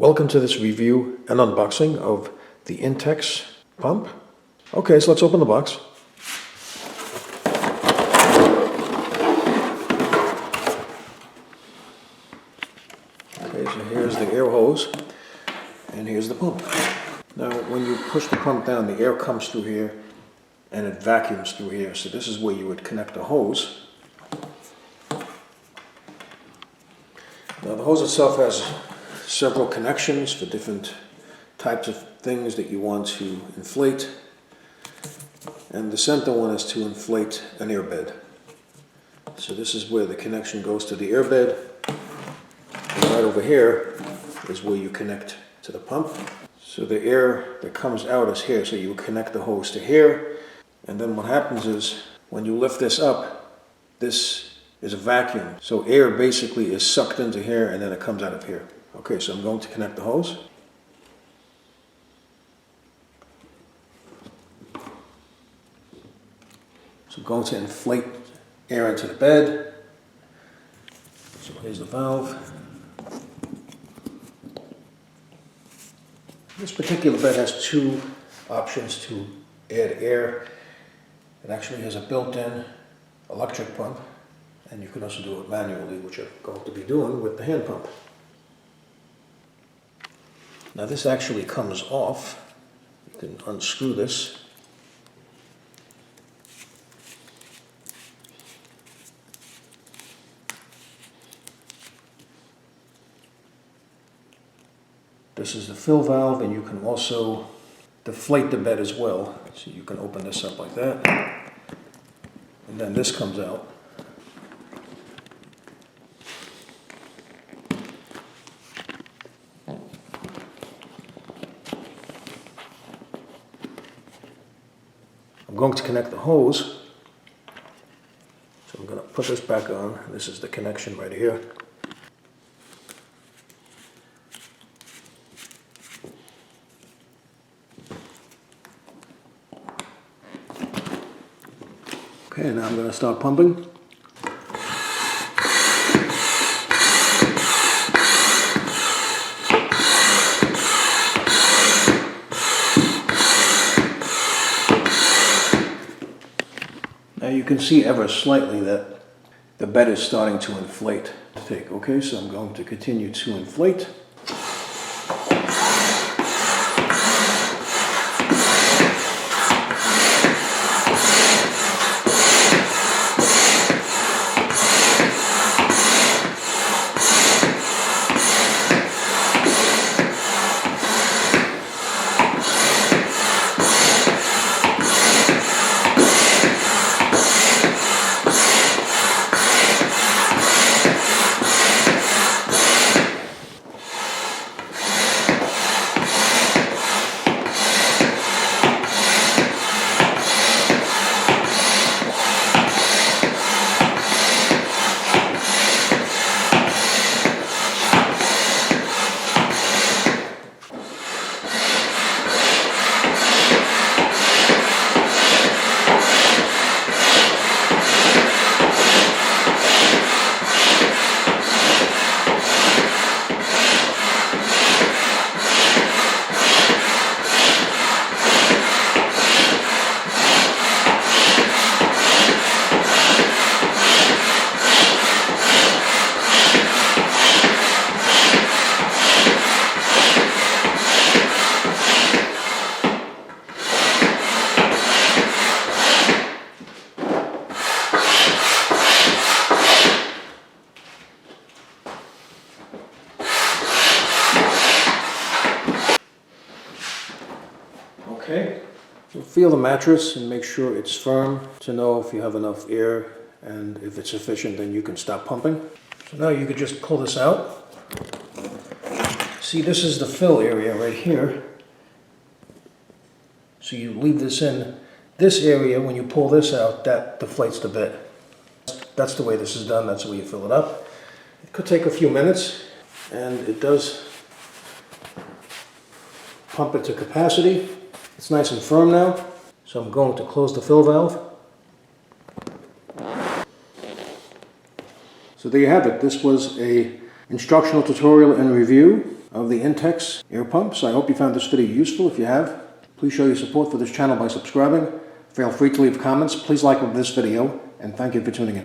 Welcome to this review and unboxing of the Intex pump. Okay, so let's open the box. Okay, so here's the air hose and here's the pump. Now when you push the pump down, the air comes through here and it vacuums through here. So this is where you would connect the hose. Now the hose itself has several connections for different types of things that you want to inflate, and the center one is to inflate an airbed. So this is where the connection goes to the airbed, and right over here is where you connect to the pump. So the air that comes out is here, so you connect the hose to here, and then what happens is when you lift this up, this is a vacuum. So air basically is sucked into here and then it comes out of here. Okay, so I'm going to connect the hose. So I'm going to inflate air into the bed. So here's the valve. This particular bed has two options to add air. It actually has a built-in electric pump, and you can also do it manually, which I'm going to be doing with the hand pump. Now this actually comes off. You can unscrew this. This is the fill valve, and you can also deflate the bed as well. So you can open this up like that, and then this comes out. I'm going to connect the hose, so I'm going to put this back on. This is the connection right here. Okay, now I'm going to start pumping. Now you can see ever slightly that the bed is starting to inflate. Okay, so I'm going to continue to inflate. Okay, so feel the mattress and make sure it's firm to know if you have enough air, and if it's sufficient then you can stop pumping. So now you could just pull this out. See, this is the fill area right here. So you leave this in this area. When you pull this out, that deflates the bed. That's the way this is done. That's the way you fill it up. It could take a few minutes, and it does pump it to capacity. It's nice and firm now, so I'm going to close the fill valve. So there you have it. This was a instructional tutorial and review of the Intex air pumps. I hope you found this video useful. If you have, please show your support for this channel by subscribing. Feel free to leave comments. Please like this video, and thank you for tuning in.